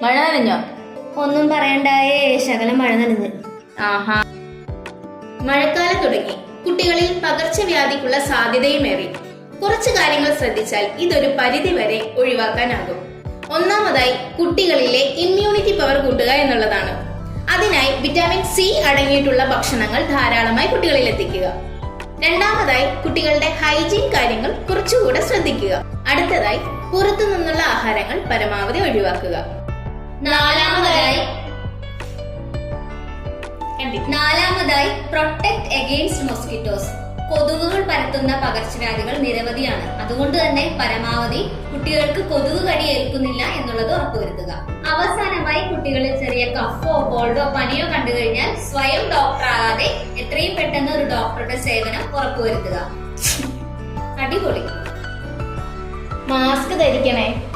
മഴ നനഞ്ഞോ? ഒന്നും പറയണ്ടായേ, ശകലം മഴ നനഞ്ഞ്. ആഹാ. മഴക്കാലം തുടങ്ങി. കുട്ടികളിൽ പകർച്ചവ്യാധിക്കുള്ള സാധ്യതയുമേറി. കുറച്ചു കാര്യങ്ങൾ ശ്രദ്ധിച്ചാൽ ഇതൊരു പരിധി വരെ ഒഴിവാക്കാനാകും. ഒന്നാമതായി കുട്ടികളിലെ ഇമ്മ്യൂണിറ്റി പവർ കൂട്ടുക എന്നുള്ളതാണ്. അതിനായി വിറ്റാമിൻ സി അടങ്ങിയിട്ടുള്ള ഭക്ഷണങ്ങൾ ധാരാളമായി കുട്ടികളിൽ എത്തിക്കുക. രണ്ടാമതായി കുട്ടികളുടെ ഹൈജീൻ കാര്യങ്ങൾ കുറച്ചുകൂടെ ശ്രദ്ധിക്കുക. അടുത്തതായി പുറത്തു നിന്നുള്ള ആഹാരങ്ങൾ പരമാവധി ഒഴിവാക്കുക. നാലാമതായി പ്രൊട്ടക്ട് അഗെയിൻസ്റ്റ് മോസ്കിറ്റോസ്. കൊതുകുകൾ പരത്തുന്ന പകർച്ചവ്യാധികൾ നിരവധിയാണ്. അതുകൊണ്ട് തന്നെ പരമാവധി കുട്ടികൾക്ക് കൊതുക് കടി ഏൽക്കുന്നില്ല എന്നുള്ളത് ഉറപ്പുവരുത്തുക. അവസാനമായി കുട്ടികളിൽ ചെറിയ കഫോ കോൾഡോ പനിയോ കണ്ടു കഴിഞ്ഞാൽ സ്വയം ഡോക്ടർ ആകാതെ എത്രയും പെട്ടെന്ന് ഒരു ഡോക്ടറുടെ സേവനം ഉറപ്പുവരുത്തുക. അടിപൊളി. മാസ്ക് ധരിക്കണേ.